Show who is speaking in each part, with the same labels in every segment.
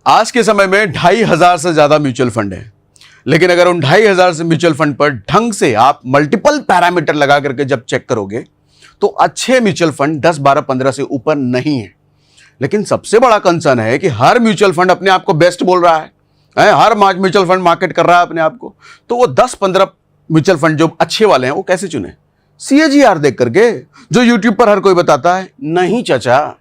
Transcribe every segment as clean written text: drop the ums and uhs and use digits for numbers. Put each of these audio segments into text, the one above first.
Speaker 1: आज के समय में 2500 से ज्यादा म्यूचुअल फंड है, लेकिन अगर उन 2500 से म्यूचुअल फंड पर ढंग से आप मल्टीपल पैरामीटर लगा करके जब चेक करोगे तो अच्छे म्यूचुअल फंड 10, 12, 15 से ऊपर नहीं है। लेकिन सबसे बड़ा कंसर्न है कि हर म्यूचुअल फंड अपने आप को बेस्ट बोल रहा है, हर म्यूचुअल फंड मार्केट कर रहा है अपने आप को। तो वो 10-15 म्यूचुअल फंड जो अच्छे वाले हैं वो कैसे चुने? CAGR देख करके, जो यूट्यूब पर हर कोई बताता है? नहीं चाचा,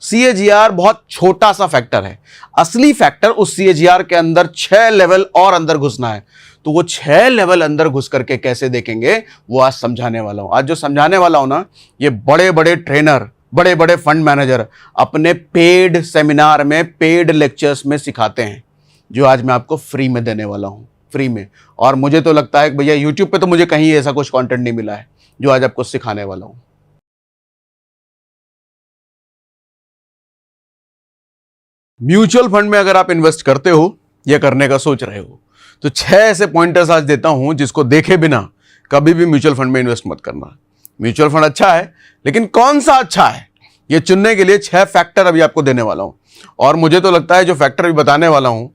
Speaker 1: CAGR बहुत छोटा सा फैक्टर है। असली फैक्टर उस CAGR के अंदर 6 लेवल और अंदर घुसना है। तो वो 6 लेवल अंदर घुस करके कैसे देखेंगे वो आज समझाने वाला हूं। आज जो समझाने वाला हूं ना, ये बड़े बड़े ट्रेनर, बड़े बड़े फंड मैनेजर अपने पेड सेमिनार में, पेड लेक्चर्स में सिखाते हैं, जो आज मैं आपको फ्री में देने वाला हूं, फ्री में। और मुझे तो लगता है कि भैया यूट्यूब पे तो मुझे कहीं ऐसा कुछ कंटेंट नहीं मिला है जो आज आपको सिखाने वाला हूं। म्यूचुअल फंड में अगर आप इन्वेस्ट करते हो या करने का सोच रहे हो तो 6 ऐसे पॉइंटर्स आज देता हूं जिसको देखे बिना कभी भी म्यूचुअल फंड में इन्वेस्ट मत करना। म्यूचुअल फंड अच्छा है, लेकिन कौन सा अच्छा है ये चुनने के लिए 6 फैक्टर अभी आपको देने वाला हूं। और मुझे तो लगता है जो फैक्टर अभी बताने वाला हूं,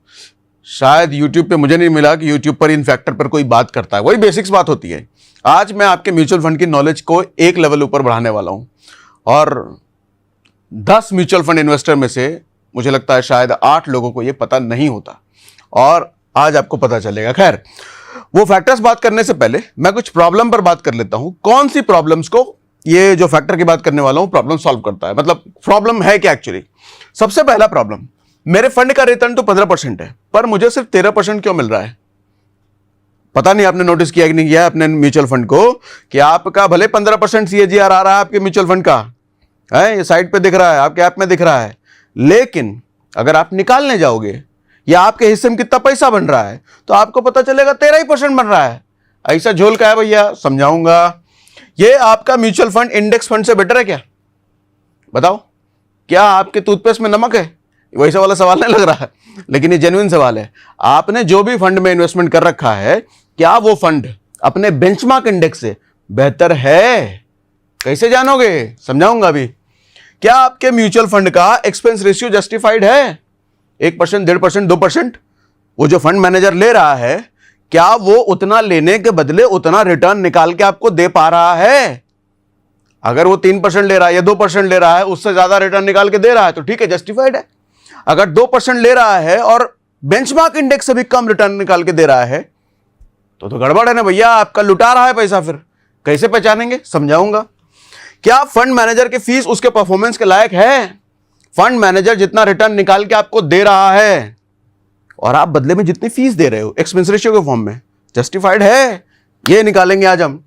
Speaker 1: शायद यूट्यूब पे मुझे नहीं मिला कि यूट्यूब पर इन फैक्टर पर कोई बात करता है। वही बेसिक्स बात होती है। आज मैं आपके म्यूचुअल फंड की नॉलेज को एक लेवल ऊपर बढ़ाने वाला हूं। और 10 म्यूचुअल फंड इन्वेस्टर में से मुझे लगता है शायद 8 लोगों को यह पता नहीं होता, और आज आपको पता चलेगा। खैर, वो फैक्टर्स बात करने से पहले मैं कुछ प्रॉब्लम पर बात कर लेता हूं। कौन सी प्रॉब्लम्स को ये जो फैक्टर की बात करने वाला हूं प्रॉब्लम सॉल्व करता है, मतलब प्रॉब्लम है क्या एक्चुअली। सबसे पहला प्रॉब्लम, मेरे फंड का रिटर्न तो 15% है, पर मुझे सिर्फ 13% क्यों मिल रहा है? पता नहीं आपने नोटिस किया कि नहीं किया अपने म्यूचुअल फंड को, कि आपका भले 15% CAGR आ रहा है आपके म्यूचुअल फंड का, है ये साइट पे दिख रहा है, आपके ऐप में दिख रहा है, लेकिन अगर आप निकालने जाओगे या आपके हिस्से में कितना पैसा बन रहा है तो आपको पता चलेगा 13% बन रहा है। ऐसा झोल का है भैया, समझाऊंगा। ये आपका म्यूचुअल फंड इंडेक्स फंड से बेटर है क्या? बताओ, क्या आपके टूथपेस्ट में नमक है? वैसा वाला सवाल नहीं लग रहा है, लेकिन ये जेन्युइन सवाल है। आपने जो भी फंड में इन्वेस्टमेंट कर रखा है, क्या वो फंड अपने बेंचमार्क इंडेक्स से बेहतर है? कैसे जानोगे? समझाऊंगा अभी। क्या आपके म्यूचुअल फंड का एक्सपेंस रेशियो जस्टिफाइड है? 1%, 1.5%, 2% वो जो फंड मैनेजर ले रहा है, क्या वो उतना लेने के बदले उतना रिटर्न निकाल के आपको दे पा रहा है? अगर वो 3% ले रहा है या 2% ले रहा है, उससे ज्यादा रिटर्न निकाल के दे रहा है तो ठीक है, जस्टिफाइड है। अगर 2% ले रहा है और बेंचमार्क इंडेक्स से भी कम रिटर्न निकाल के दे रहा है तो गड़बड़ है ना भैया, आपका लुटा रहा है पैसा। फिर कैसे पहचानेंगे? समझाऊंगा। क्या फंड मैनेजर की फीस उसके परफॉर्मेंस के लायक है? फंड मैनेजर जितना रिटर्न निकाल के आपको दे रहा है और आप बदले में जितनी फीस दे रहे हो एक्सपेंस रेशियो के फॉर्म में, जस्टिफाइड है? ये निकालेंगे आज हम।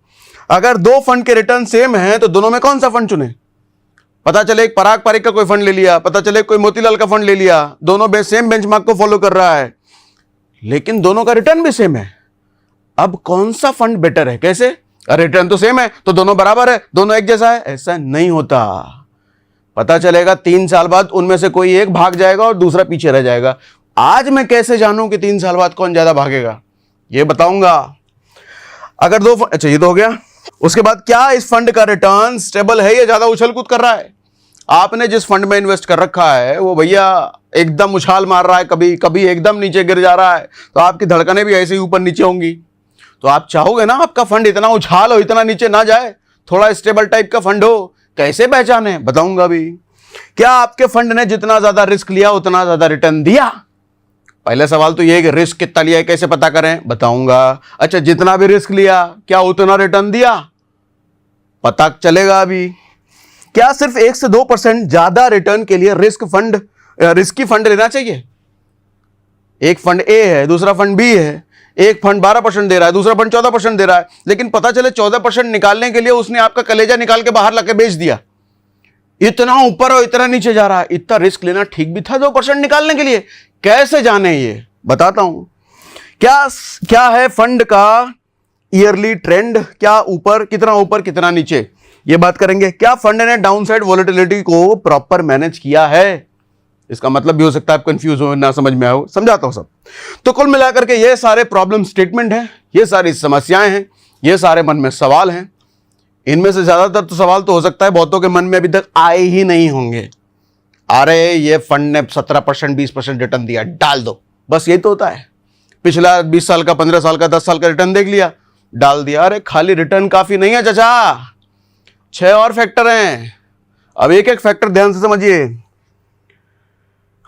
Speaker 1: अगर 2 फंड के रिटर्न सेम हैं तो दोनों में कौन सा फंड चुने? पता चले एक पराग पारिक का कोई फंड ले लिया, पता चले कोई मोतीलाल का फंड ले लिया, दोनों सेम बेंचमार्क को फॉलो कर रहा है, लेकिन दोनों का रिटर्न भी सेम है। अब कौन सा फंड बेटर है? कैसे? अरे रिटर्न तो सेम है तो दोनों बराबर है, दोनों एक जैसा है। ऐसा नहीं होता। पता चलेगा 3 साल बाद उनमें से कोई एक भाग जाएगा और दूसरा पीछे रह जाएगा। आज मैं कैसे जानूं कि 3 साल बाद कौन ज्यादा भागेगा? ये बताऊंगा। अगर 2 अच्छा, ये तो हो गया। उसके बाद, क्या इस फंड का रिटर्न स्टेबल है या ज्यादा उछल कूद कर रहा है? आपने जिस फंड में इन्वेस्ट कर रखा है वो भैया एकदम उछाल मार रहा है, कभी कभी एकदम नीचे गिर जा रहा है, तो आपकी धड़कनें भी ऐसे ही ऊपर नीचे होंगी। तो आप चाहोगे ना आपका फंड इतना उछाल हो, इतना नीचे ना जाए, थोड़ा स्टेबल टाइप का फंड हो। कैसे पहचाने? बताऊंगा भी। क्या आपके फंड ने जितना ज्यादा रिस्क लिया उतना ज्यादा रिटर्न दिया? पहला सवाल तो ये है कि रिस्क कितना लिया है, कैसे पता करें? बताऊंगा। अच्छा, जितना भी रिस्क लिया क्या उतना रिटर्न दिया? पता चलेगा अभी। क्या सिर्फ 1 से 2% ज्यादा रिटर्न के लिए रिस्की फंड लेना चाहिए? एक फंड ए है, दूसरा फंड बी है, एक फंड 12% दे रहा है, दूसरा फंड 14% दे रहा है, लेकिन पता चले 14% निकालने के लिए उसने आपका कलेजा निकाल के बाहर लाके बेच दिया। इतना ऊपर और इतना नीचे जा रहा है। इतना रिस्क लेना ठीक भी था 2% निकालने के लिए? कैसे जाने? ये बताता हूं। क्या है फंड का ईयरली ट्रेंड? क्या ऊपर, कितना नीचे, ये बात करेंगे। क्या फंड ने डाउनसाइड वोलेटिलिटी को प्रॉपर मैनेज किया है? इसका मतलब भी हो सकता है आप कंफ्यूज हो, ना समझ में आओ, समझाता हूं सब। तो कुल मिलाकर के ये सारे प्रॉब्लम स्टेटमेंट हैं, ये सारी समस्याएं हैं, ये सारे मन में सवाल हैं। इनमें से ज्यादातर तो सवाल तो हो सकता है बहुतों के मन में अभी तक आए ही नहीं होंगे। अरे ये फंड ने 17% 20% रिटर्न दिया, डाल दो, बस यही तो होता है। पिछला 20 साल का, 15 साल का, 10 साल का रिटर्न देख लिया, डाल दिया। अरे खाली रिटर्न काफी नहीं है चाचा, 6 और फैक्टर हैं। अब एक एक फैक्टर ध्यान से समझिए।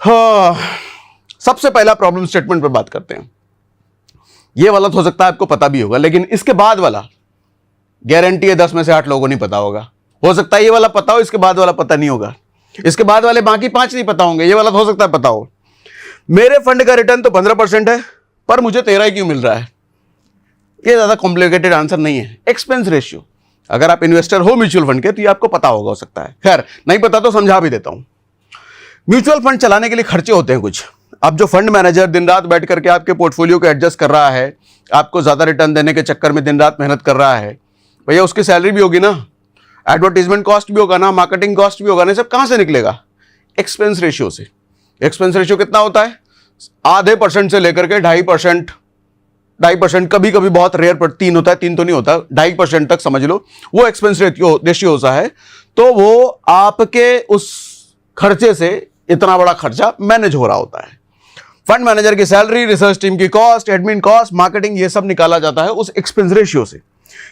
Speaker 1: हाँ, सबसे पहला प्रॉब्लम स्टेटमेंट पर बात करते हैं। यह वाला तो हो सकता है आपको पता भी होगा, लेकिन इसके बाद वाला गारंटी है 10 में से 8 लोगों को नहीं पता होगा। हो सकता है ये वाला पता हो, इसके बाद वाला पता नहीं होगा, इसके बाद वाले बाकी 5 नहीं पता होंगे, ये वाला तो हो सकता है पता हो। मेरे फंड का रिटर्न तो 15% है, पर मुझे 13 क्यों मिल रहा है? ये ज्यादा कॉम्प्लिकेटेड आंसर नहीं है। एक्सपेंस रेशियो, अगर आप इन्वेस्टर हो म्यूचुअल फंड के तो ये आपको पता होगा, हो सकता है। खैर नहीं पता तो समझा भी देता हूं। म्यूचुअल फंड चलाने के लिए खर्चे होते हैं कुछ। अब जो फंड मैनेजर दिन रात बैठ करके आपके पोर्टफोलियो को एडजस्ट कर रहा है, आपको ज्यादा रिटर्न देने के चक्कर में दिन रात मेहनत कर रहा है, भैया उसकी सैलरी भी होगी ना, एडवर्टीजमेंट कॉस्ट भी होगा ना, मार्केटिंग कॉस्ट भी होगा ना, सब कहां से निकलेगा? एक्सपेंस रेशियो से। एक्सपेंस रेशियो कितना होता है? आधे % से लेकर के 2.5%, कभी कभी बहुत रेयर पर 3 होता है, 3 तो नहीं होता, 2.5% तक समझ लो, वो एक्सपेंस रेशियो होता है। तो वो आपके उस खर्चे से इतना बड़ा खर्चा मैनेज हो रहा होता है। फंड मैनेजर की सैलरी, रिसर्च टीम की कॉस्ट, एडमिन कॉस्ट, मार्केटिंग, ये सब निकाला जाता है उस एक्सपेंस रेशियो से।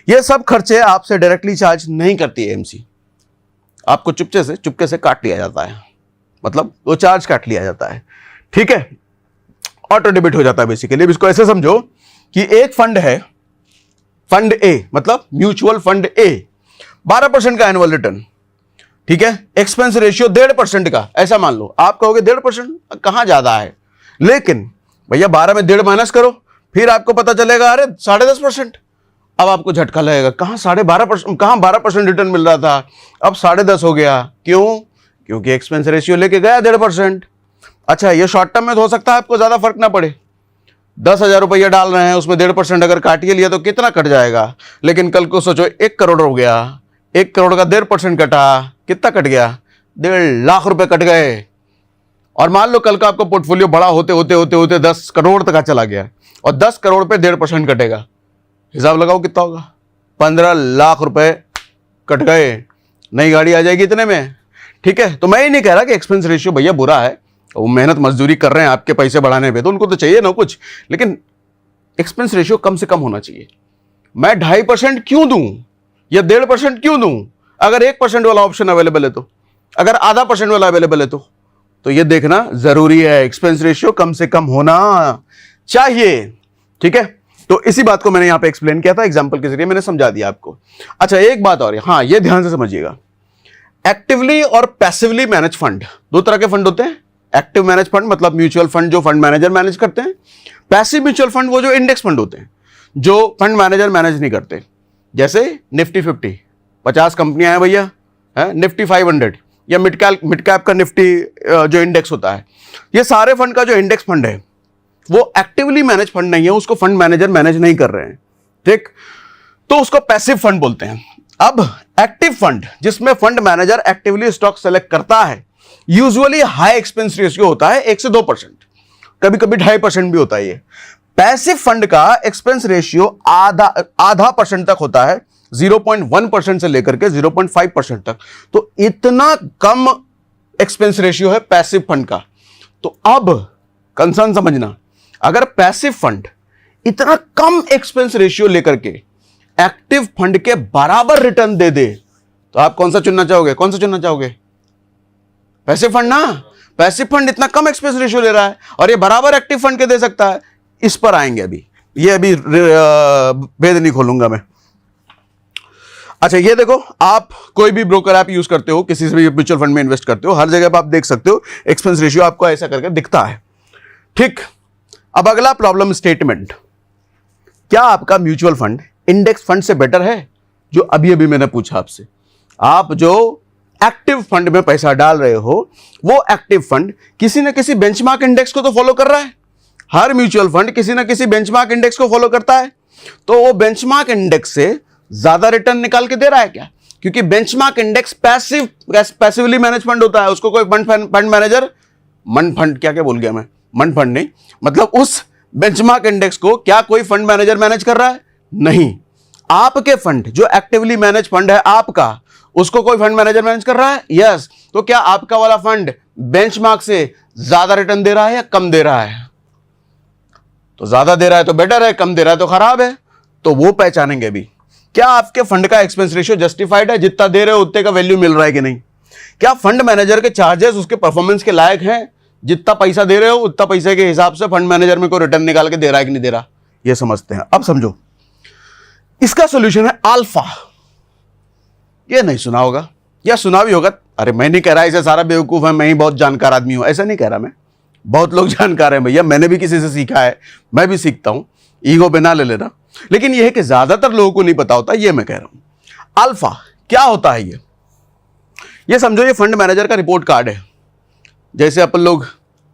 Speaker 1: ये सब खर्चे आपसे डायरेक्टली चार्ज नहीं करती है एमसी, आपको चुपके से काट लिया जाता है, मतलब वो चार्ज काट लिया जाता है, ठीक है, ऑटो डेबिट हो जाता है बेसिकली। इसको ऐसे समझो कि एक फंड है, फंड ए, मतलब म्यूचुअल फंड ए, 12% का एनुअल रिटर्न, ठीक है, एक्सपेंस रेशियो 1.5% का, ऐसा मान लो। आप कहोगे 1.5% कहां ज्यादा है, लेकिन भैया 12 में 1.5 माइनस करो, फिर आपको पता चलेगा अरे 10.5%। अब आपको झटका लगेगा, कहां 12.5%, कहां 12% रिटर्न मिल रहा था, अब 10.5 हो गया। क्यों? क्योंकि एक्सपेंस रेशियो लेके गया 1.5%। अच्छा, ये शॉर्ट टर्म में तो हो सकता है आपको ज्यादा फर्क ना पड़े, 10,000 रुपया डाल रहे हैं, उसमें 1.5% अगर काटिए लिया तो कितना कट जाएगा। लेकिन कल को सोचो 1 करोड़ हो गया, 1 करोड़ का 1.5% कटा, कितना कट गया? 1.5 लाख रुपए कट गए। और मान लो कल का आपका पोर्टफोलियो बड़ा होते होते होते होते 10 करोड़ तक चला गया, और 10 करोड़ पे 1.5% कटेगा, हिसाब लगाओ कितना होगा? 15 लाख रुपए कट गए। नई गाड़ी आ जाएगी इतने में, ठीक है। तो मैं ही नहीं कह रहा कि एक्सपेंस रेशियो भैया बुरा है, वो मेहनत मजदूरी कर रहे हैं आपके पैसे बढ़ाने पे, तो उनको तो चाहिए ना कुछ, लेकिन एक्सपेंस रेशियो कम से कम होना चाहिए। मैं 2.5% क्यों दूं या 1.5% क्यों दूं? अगर 1% वाला ऑप्शन अवेलेबल है तो, अगर आधा % वाला अवेलेबल है तो ये देखना जरूरी है, एक्सपेंस रेशियो कम से कम होना चाहिए, ठीक है। तो इसी बात को मैंने यहां पे एक्सप्लेन किया था, एग्जांपल के जरिए मैंने समझा दिया आपको। अच्छा, एक बात और, हाँ ये ध्यान से समझिएगा, एक्टिवली और पैसिवली मैनेज फंड, 2 तरह के फंड होते हैं। एक्टिव मैनेज फंड मतलब म्यूचुअल फंड जो फंड मैनेजर मैनेज करते हैं, पैसिव म्यूचुअल फंड वो जो इंडेक्स फंड होते हैं, जो फंड मैनेजर मैनेज नहीं करते। जैसे निफ्टी 50 कंपनियां हैं भैया, है निफ्टी 500 या मिड कैप का निफ्टी जो इंडेक्स होता है, ये सारे फंड का जो इंडेक्स फंड है वो एक्टिवली मैनेज फंड नहीं है, उसको फंड मैनेजर मैनेज नहीं कर रहे हैं, ठीक, तो उसको पैसिव फंड बोलते हैं। अब एक्टिव फंड जिसमें fund manager actively stock select करता है, यूजुअली हाई एक्सपेंस रेशियो होता है 1 से 2%, कभी कभी 2.5% भी होता है। ये पैसिव फंड का एक्सपेंस रेशियो आधा % तक होता है, 0.1% से लेकर के 0.5% तक। तो इतना कम एक्सपेंस रेशियो है पैसिव फंड का। तो अब कंसर्न समझना, अगर पैसिव फंड इतना कम एक्सपेंस रेशियो लेकर के एक्टिव फंड के बराबर रिटर्न दे दे, तो आप कौन सा चुनना चाहोगे? कौन सा चुनना चाहोगे? पैसिव फंड ना। पैसिव फंड इतना कम एक्सपेंस रेशियो ले रहा है और ये बराबर एक्टिव फंड के दे सकता है। इस पर आएंगे अभी, ये अभी भेद नहीं खोलूंगा मैं। अच्छा, ये देखो, आप कोई भी ब्रोकर ऐप यूज करते हो, किसी से भी म्यूचुअल फंड में इन्वेस्ट करते हो, हर जगह पर आप देख सकते हो एक्सपेंस रेशियो आपको ऐसा करके दिखता है, ठीक। अब अगला प्रॉब्लम स्टेटमेंट, क्या आपका म्यूचुअल फंड इंडेक्स फंड से बेटर है? जो अभी अभी मैंने पूछा आपसे, आप जो एक्टिव फंड में पैसा डाल रहे हो, वो एक्टिव फंड किसी ना किसी बेंचमार्क इंडेक्स को तो फॉलो कर रहा है। हर म्यूचुअल फंड किसी ना किसी बेंचमार्क इंडेक्स को फॉलो करता है, तो वो बेंचमार्क इंडेक्स से ज्यादा रिटर्न निकाल के दे रहा है क्या? क्योंकि benchmark index passively manage fund होता है, उसको कोई फंड मैनेजर, क्या बोल गया मैं, मंड फंड नहीं, मतलब उस बेंचमार्क इंडेक्स को क्या कोई फंड मैनेजर मैनेज कर रहा है? नहीं। आपके फंड जो एक्टिवली मैनेज फंड है आपका, उसको कोई फंड मैनेजर मैनेज कर रहा है? यस। तो क्या आपका वाला फंड बेंचमार्क से ज्यादा रिटर्न दे रहा है या कम दे रहा है? तो ज्यादा दे रहा है तो बेटर है, कम दे रहा है तो खराब है। तो वो पहचानेंगे भी। क्या आपके फंड का एक्सपेंस रेशियो जस्टिफाइड है? जितना दे रहे हो उतने का वैल्यू मिल रहा है कि नहीं? क्या फंड मैनेजर के चार्जेस उसके परफॉर्मेंस के लायक हैं? जितना पैसा दे रहे हो उतना पैसे के हिसाब से फंड मैनेजर में कोई रिटर्न निकाल के दे रहा है कि नहीं दे रहा? ये समझते हैं। अब समझो, इसका सॉल्यूशन है अल्फा। ये नहीं सुना होगा या सुना भी होगा। अरे मैं नहीं कह रहा इसे सारा बेवकूफ है, मैं ही बहुत जानकार आदमी हूं, ऐसा नहीं कह रहा मैं। बहुत लोग जानकार हैं भैया, मैंने भी किसी से सीखा है, मैं भी सीखता हूं, ईगो पे ना ले लेना। लेकिन यह है कि ज्यादातर लोगों को नहीं पता होता, ये मैं कह रहा हूं। अल्फा क्या होता है? ये समझो, ये फंड मैनेजर का रिपोर्ट कार्ड है। जैसे अपन लोग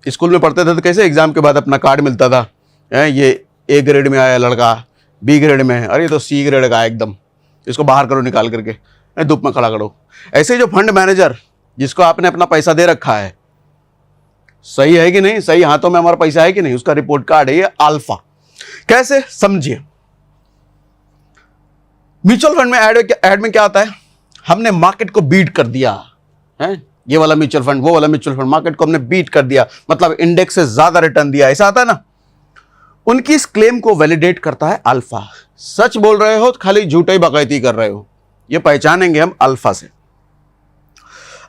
Speaker 1: स्कूल में पढ़ते थे तो कैसे एग्जाम के बाद अपना कार्ड मिलता था, ये ए ग्रेड में आया लड़का, बी ग्रेड में है, अरे ये तो सी ग्रेड का है एकदम, इसको बाहर करो निकाल करके, धूप में खड़ा करो। ऐसे जो फंड मैनेजर जिसको आपने अपना पैसा दे रखा है, सही है कि नहीं, सही हाथों में हमारा पैसा है कि नहीं, उसका रिपोर्ट कार्ड है ये अल्फा। कैसे? समझिए, म्यूचुअल फंड में ऐड में क्या होता है? हमने मार्केट को बीट कर दिया है, ये वाला म्यूचुअल फंड, वो वाला म्यूचुअल फंड, मार्केट को हमने बीट कर दिया, मतलब इंडेक्स से ज्यादा रिटर्न दिया, ऐसा आता है ना। उनकी इस क्लेम को वैलिडेट करता है अल्फा। सच बोल रहे हो तो खाली झूठा ही बकैती कर रहे हो, ये पहचानेंगे हम अल्फा से।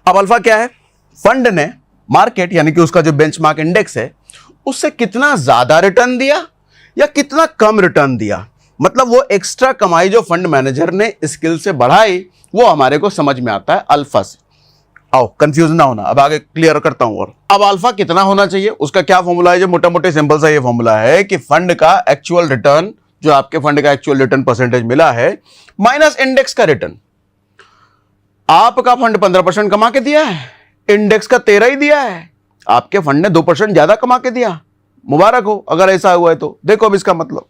Speaker 1: अब अल्फा क्या है? फंड ने मार्केट यानी कि उसका जो बेंचमार्क इंडेक्स है उससे कितना ज्यादा रिटर्न दिया या कितना कम रिटर्न दिया, मतलब वो एक्स्ट्रा कमाई जो फंड मैनेजर ने स्किल से बढ़ाई वो हमारे को समझ में आता है अल्फा से। आओ कंफ्यूज ना होना, अब आगे क्लियर करता हूं। और अब अल्फा कितना होना चाहिए, उसका क्या फॉर्मूला है? जो मोटा मोटे सिंपल सा ये फॉर्मूला है कि फंड का एक्चुअल रिटर्न, जो आपके फंड का एक्चुअल रिटर्न परसेंटेज मिला है, माइनस इंडेक्स का रिटर्न। आपका फंड 15% कमा के दिया है, इंडेक्स का 13 ही दिया है, आपके फंड ने 2% ज्यादा कमा के दिया, मुबारक हो अगर ऐसा हुआ है तो। देखो अब इसका मतलब,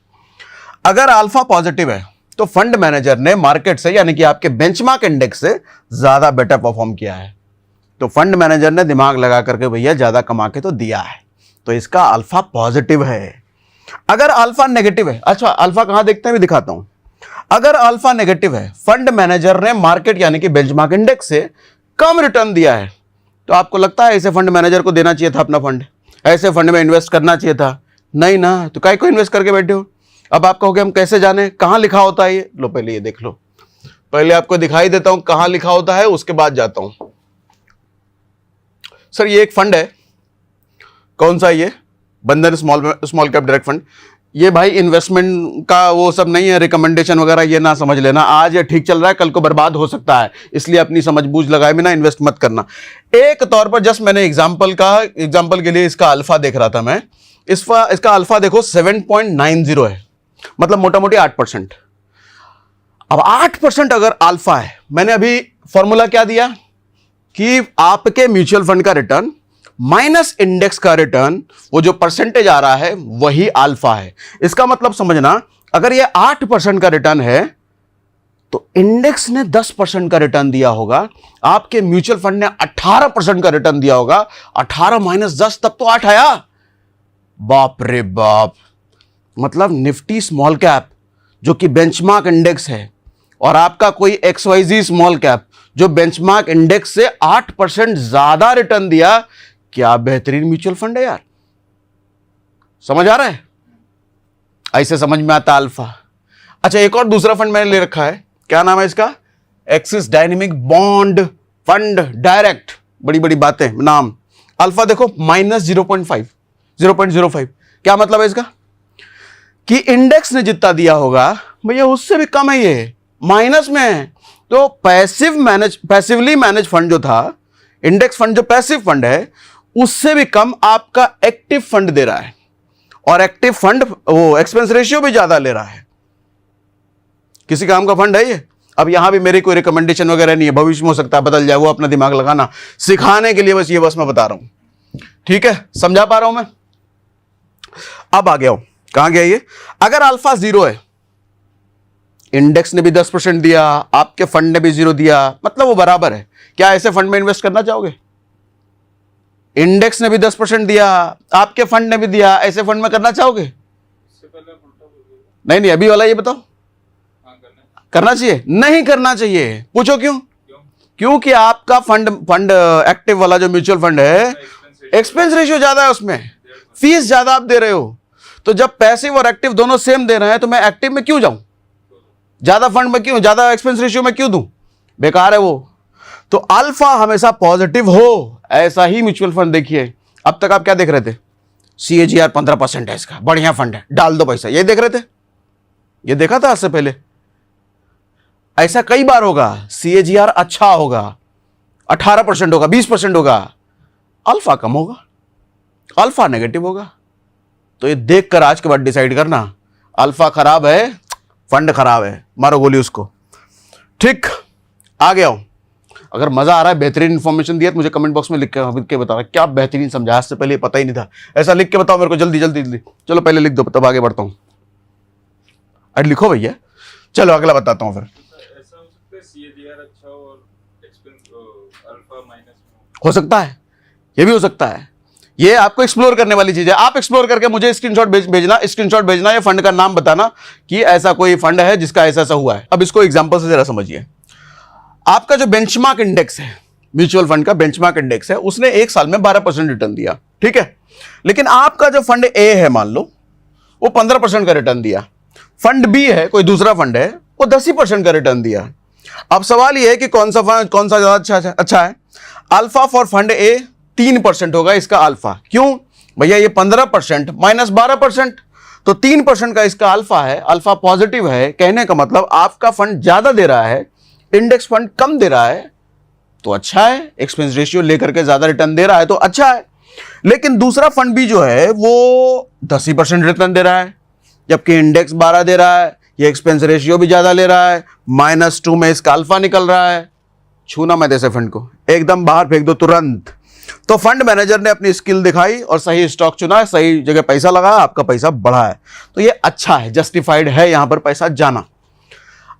Speaker 1: अगर अल्फा पॉजिटिव है तो फंड मैनेजर ने मार्केट से यानी कि आपके बेंचमार्क इंडेक्स से ज्यादा बेटर परफॉर्म किया है, तो फंड मैनेजर ने दिमाग लगा करके भैया ज्यादा कमा के तो दिया है, तो इसका अल्फा पॉजिटिव है। अगर अल्फा नेगेटिव है, अच्छा अल्फा कहां देखते हैं भी दिखाता हूं। अगर अल्फा नेगेटिव है, फंड मैनेजर ने मार्केट यानी कि बेंचमार्क इंडेक्स से कम रिटर्न दिया है, तो आपको लगता है ऐसे फंड मैनेजर को देना चाहिए था अपना फंड, ऐसे फंड में इन्वेस्ट करना चाहिए था? नहीं ना, तो काहे को इन्वेस्ट करके बैठे हो? अब आप कहोगे हम कैसे जाने कहां लिखा होता है ये? लो पहले ये देख लो, पहले आपको दिखाई देता हूं कहां लिखा होता है, उसके बाद जाता हूं। सर ये एक फंड है, कौन सा? ये बंधन स्मॉल कैप डायरेक्ट फंड। ये भाई इन्वेस्टमेंट का वो सब नहीं है, रिकमेंडेशन वगैरह ये ना समझ लेना। आज ये ठीक चल रहा है, कल को बर्बाद हो सकता है, इसलिए अपनी समझ बूझ लगाए बिना इन्वेस्ट मत करना। एक तौर पर जस्ट मैंने एग्जांपल के लिए इसका अल्फा देख रहा था मैं, इसका अल्फा देखो 7.90 है, मतलब मोटा मोटी 8%। अब 8% अगर अल्फा है, मैंने अभी फॉर्मूला क्या दिया कि आपके म्यूचुअल फंड का रिटर्न माइनस इंडेक्स का रिटर्न, वो जो परसेंटेज आ रहा है वही अल्फा है। इसका मतलब समझना, अगर ये 8% का रिटर्न है तो इंडेक्स ने 10% का रिटर्न दिया होगा, आपके म्यूचुअल फंड ने 18% का रिटर्न दिया होगा। 18 माइनस 10 तब तो 8 आया। बाप रे बाप, मतलब निफ्टी स्मॉल कैप जो कि बेंचमार्क इंडेक्स है और आपका कोई XYZ स्मॉल कैप जो बेंचमार्क इंडेक्स से 8% ज्यादा रिटर्न दिया, क्या बेहतरीन म्यूचुअल फंड है यार। समझ आ रहा है? ऐसे समझ में आता अल्फा। अच्छा एक और दूसरा फंड मैंने ले रखा है, क्या नाम है इसका? Axis dynamic bond fund direct, बड़ी बड़ी बातें नाम। अल्फा देखो माइनस 0.05। क्या मतलब है इसका? कि इंडेक्स ने जितना दिया होगा भैया उससे भी कम है, ये माइनस में है। तो पैसिवली मैनेज फंड जो था, इंडेक्स फंड जो पैसिव फंड है, उससे भी कम आपका एक्टिव फंड दे रहा है, और एक्टिव फंड वो एक्सपेंस रेशियो भी ज्यादा ले रहा है। किसी काम का फंड है ये। अब यहां भी मेरी कोई रिकमेंडेशन वगैरह नहीं है, भविष्य में हो सकता है बदल जाए, वो अपना दिमाग लगाना, सिखाने के लिए बस ये बस मैं बता रहा हूं। ठीक है, समझा पा रहा हूं मैं? अब आ गया हूं, कहां गया ये? अगर अल्फा 0 है, इंडेक्स ने भी 10% दिया, आपके फंड ने भी 0 दिया, मतलब वो बराबर है, क्या ऐसे फंड में इन्वेस्ट करना चाहोगे? इंडेक्स ने भी 10% दिया, आपके फंड ने भी दिया, ऐसे फंड में करना चाहोगे? नहीं अभी वाला ये बताओ। करना चाहिए? नहीं करना चाहिए। पूछो क्यों? क्योंकि आपका फंड एक्टिव वाला जो म्यूचुअल फंड है, एक्सपेंस रेशियो ज्यादा है, उसमें फीस ज्यादा आप दे रहे हो। तो जब पैसिव और एक्टिव दोनों सेम दे रहे हैं तो मैं एक्टिव में क्यों जाऊं, ज्यादा फंड में क्यों, ज्यादा एक्सपेंस रेशियो में क्यों दूं, बेकार है वो। तो अल्फा हमेशा पॉजिटिव हो, ऐसा ही म्यूचुअल फंड देखिए। अब तक आप क्या देख रहे थे, CAGR 15% है इसका, बढ़िया फंड है, डाल दो पैसा, ये देख रहे थे, ये देखा था आज से पहले। ऐसा कई बार होगा, CAGR अच्छा होगा, 18% होगा, 20% होगा, अल्फा कम होगा, अल्फा नेगेटिव होगा। तो ये देखकर आज के बाद डिसाइड करना, अल्फा खराब है, फंड खराब है, मारो गोली उसको। ठीक, आ गया हूं। अगर मजा आ रहा है, बेहतरीन इंफॉर्मेशन दिया तो मुझे कमेंट बॉक्स में लिख के बताओ क्या बेहतरीन समझा, इससे पहले पता ही नहीं था। ऐसा लिख के बताओ मेरे को, जल्दी जल्दी जल्दी। चलो पहले लिख दो तब आगे बढ़ता हूं। अरे लिखो भैया, चलो अगला बताता हूं फिर।
Speaker 2: ऐसा हो सकता है CAGR अच्छा हो और एक्सपेंस अल्फा माइनस
Speaker 1: हो सकता है, ये भी हो सकता है। ये आपको एक्सप्लोर करने वाली चीज है। आप एक्सप्लोर करके मुझे स्क्रीनशॉट भेजना, ये फंड का नाम बताना कि ऐसा कोई फंड है जिसका ऐसा ऐसा हुआ है। अब इसको एग्जांपल से जरा समझिए। आपका जो बेंचमार्क इंडेक्स है, म्यूचुअल फंड का बेंचमार्क इंडेक्स है, उसने एक साल में 12% रिटर्न दिया, ठीक है। लेकिन आपका जो फंड ए है, मान लो वो 15% का रिटर्न दिया। फंड बी है, कोई दूसरा फंड है, वो 10% का रिटर्न दिया। अब सवाल ये है कि कौन सा ज्यादा अच्छा है। अल्फा फॉर फंड ए 3% होगा इसका अल्फा। क्यों भैया, ये 15% माइनस 12%, तो 3% का इसका अल्फा है, अल्फा पॉजिटिव है। कहने का मतलब आपका फंड ज्यादा दे रहा है, इंडेक्स फंड कम दे रहा है, तो अच्छा है। एक्सपेंस रेशियो लेकर के ज्यादा रिटर्न दे रहा है तो अच्छा है। लेकिन दूसरा फंड भी जो है वो 10% रिटर्न दे रहा है, जबकि इंडेक्स 12 दे रहा है, ये एक्सपेंस रेशियो भी ज्यादा ले रहा है, -2 में इसका अल्फा निकल रहा है। छूना मत ऐसे फंड को, एकदम बाहर फेंक दो तुरंत। तो फंड मैनेजर ने अपनी स्किल दिखाई और सही स्टॉक चुना, सही जगह पैसा लगाया, आपका पैसा बढ़ा है, तो ये अच्छा है, जस्टिफाइड है यहां पर पैसा जाना।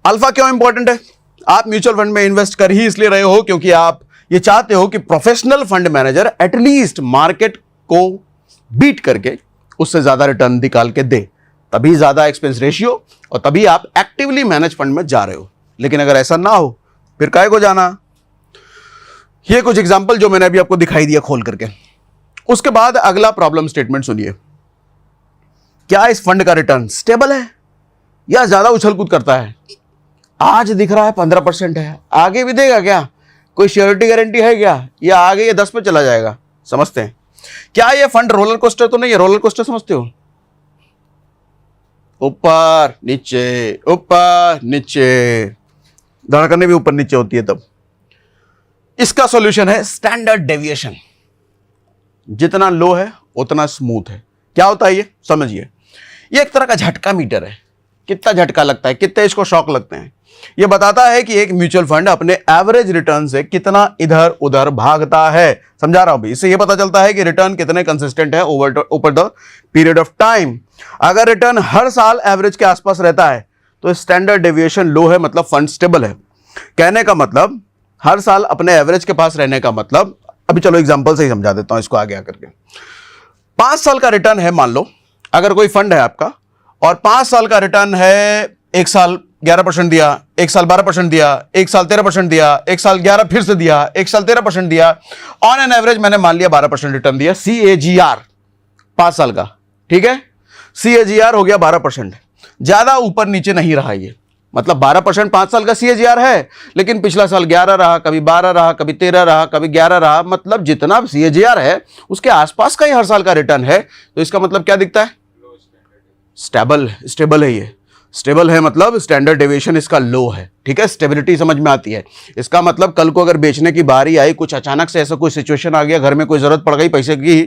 Speaker 1: अल्फा क्यों इंपॉर्टेंट है? आप म्यूचुअल फंड में इन्वेस्ट कर ही इसलिए रहे हो क्योंकि आप ये चाहते हो कि professional fund manager at least market को बीट करके उससे ज्यादा रिटर्न निकाल के दे, तभी ज्यादा एक्सपेंस रेशियो और तभी आप एक्टिवली मैनेज फंड में जा रहे हो। लेकिन अगर ऐसा ना हो फिर काहे को जाना। ये कुछ एग्जांपल जो मैंने अभी आपको दिखाई दिया खोल करके। उसके बाद अगला प्रॉब्लम स्टेटमेंट सुनिए। क्या इस फंड का रिटर्न स्टेबल है या ज्यादा उछल कूद करता है? आज दिख रहा है 15% है, आगे भी देगा क्या? कोई श्योरिटी गारंटी है क्या? या आगे ये 10 पे चला जाएगा? समझते हैं। क्या ये फंड रोलर कोस्टर तो नहीं है? रोलर कोस्टर समझते हो, ऊपर नीचे, धड़कने भी ऊपर नीचे होती है तब। इसका सॉल्यूशन है स्टैंडर्ड डेविएशन। जितना लो है उतना स्मूथ है। क्या होता है ये समझिए। ये एक तरह का झटका मीटर है, कितना झटका लगता है, कितने इसको शॉक लगते हैं। ये बताता है कि एक म्यूचुअल फंड अपने एवरेज रिटर्न से कितना इधर उधर भागता है। समझा रहा हूं भी। इससे ये पता चलता है कि रिटर्न कितने कंसिस्टेंट है over the period of time. अगर रिटर्न हर साल एवरेज के आसपास रहता है तो स्टैंडर्ड डेविएशन लो है, मतलब फंड स्टेबल है। कहने का मतलब हर साल अपने एवरेज के पास रहने का मतलब, अभी चलो एग्जांपल से ही समझा देता हूं इसको आगे आकर के। 5 साल का रिटर्न है मान लो, अगर कोई फंड है आपका और 5 साल का रिटर्न है, एक साल 11% दिया, एक साल 12% दिया, एक साल 13% दिया, एक साल 11 फिर से दिया, एक साल 13% दिया, ऑन एन एवरेज मैंने मान लिया 12% रिटर्न दिया। CAGR 5 साल का, ठीक है, CAGR हो गया 12%। ज्यादा ऊपर नीचे नहीं रहा ये, मतलब 12% 5 साल का CAGR है, लेकिन पिछला साल 11 रहा, कभी 12 रहा, कभी 13 रहा, कभी 11 रहा, मतलब जितना CAGR है उसके आसपास का ही हर साल का रिटर्न है। तो इसका मतलब क्या दिखता है? स्टेबल है। ये स्टेबल है मतलब स्टैंडर्ड डेविएशन इसका लो है, ठीक है। स्टेबिलिटी समझ में आती है। इसका मतलब कल को अगर बेचने की बारी आई, कुछ अचानक से ऐसा कोई सिचुएशन आ गया, घर में कोई जरूरत पड़ गई पैसे की,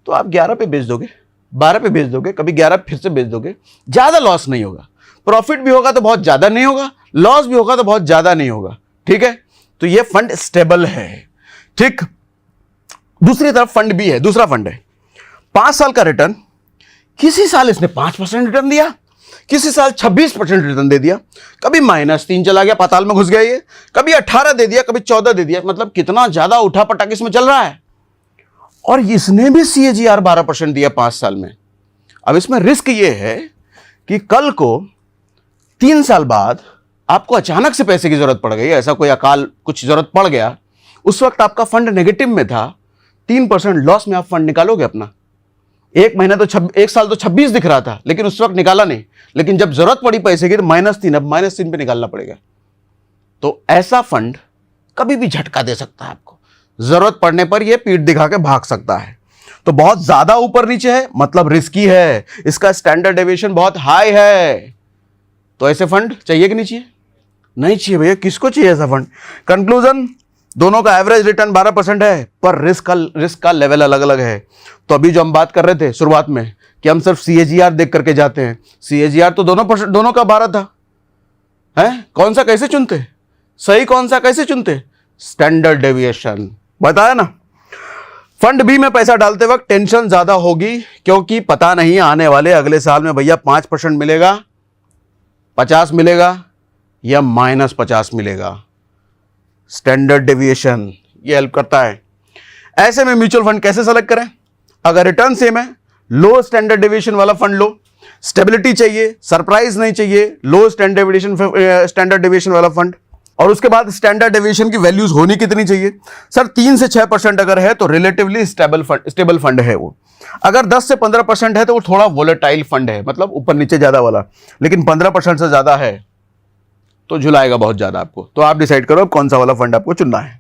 Speaker 1: तो आप 11 पे बेच दोगे, 12 पे बेच दोगे, कभी 11 फिर से बेच दोगे, ज्यादा लॉस नहीं होगा। प्रॉफिट भी होगा तो बहुत ज्यादा नहीं होगा, लॉस भी होगा तो बहुत ज्यादा नहीं होगा, ठीक है। तो ये फंड स्टेबल है, ठीक। दूसरी तरफ फंड भी है, दूसरा फंड है 5 साल का रिटर्न, किसी साल इसने 5% रिटर्न दिया, किसी साल 26% रिटर्न दे दिया, कभी -3 चला गया, पाताल में घुस गया ये, कभी 18 दे दिया, कभी 14 दे दिया, मतलब कितना ज्यादा उठा पटाक इसमें चल रहा है। और इसने भी CAGR 12% दिया 5 साल में। अब इसमें रिस्क ये है कि कल को 3 साल बाद आपको अचानक से पैसे की जरूरत पड़ गई, ऐसा कोई अकाल कुछ जरूरत पड़ गया, उस वक्त आपका फंड नेगेटिव में था, 3% लॉस में आप फंड निकालोगे अपना। एक महीना तो एक साल तो 26 दिख रहा था, लेकिन उस वक्त निकाला नहीं, लेकिन जब जरूरत पड़ी पैसे की तो -3, अब -3 पे निकालना पड़ेगा। तो ऐसा फंड कभी भी झटका दे सकता है आपको, जरूरत पड़ने पर यह पीठ दिखा के भाग सकता है। तो बहुत ज्यादा ऊपर नीचे है मतलब रिस्की है, इसका स्टैंडर्ड डेविएशन बहुत हाई है। तो ऐसे फंड चाहिए कि नहीं चाहिए? नहीं चाहिए भैया, किसको चाहिए ऐसा फंड? कंक्लूजन, दोनों का एवरेज रिटर्न 12% है, पर रिस्क का लेवल अलग अलग है। तो अभी जो हम बात कर रहे थे शुरुआत में कि हम सिर्फ CAGR देख करके जाते हैं, CAGR तो दोनों का 12 था, है? कौन सा कैसे चुनते? सही कौन सा कैसे चुनते? स्टैंडर्ड डेविएशन बताया ना। फंड बी में पैसा डालते वक्त टेंशन ज्यादा होगी, क्योंकि पता नहीं आने वाले अगले साल में भैया 5% मिलेगा, 50 मिलेगा या -50 मिलेगा। स्टैंडर्ड डेविएशन ये हेल्प करता है। ऐसे में म्यूचुअल फंड कैसे सेलेक्ट करें? अगर रिटर्न सेम है, लो स्टैंडर्ड डेविएशन वाला फंड लो। स्टेबिलिटी चाहिए, सरप्राइज नहीं चाहिए, लो स्टैंडर्ड डेविएशन वाला फंड। और उसके बाद स्टैंडर्ड डेविएशन की वैल्यूज होनी कितनी चाहिए? सर 3 से 6% अगर है तो रिलेटिवली स्टेबल फंड है वो। अगर 10 से 15% है तो वो थोड़ा वोलेटाइल फंड है, मतलब ऊपर नीचे ज्यादा वाला। लेकिन 15% से ज्यादा है तो झुलाएगा बहुत ज्यादा आपको। तो आप डिसाइड करो कौन सा वाला फंड आपको चुनना है।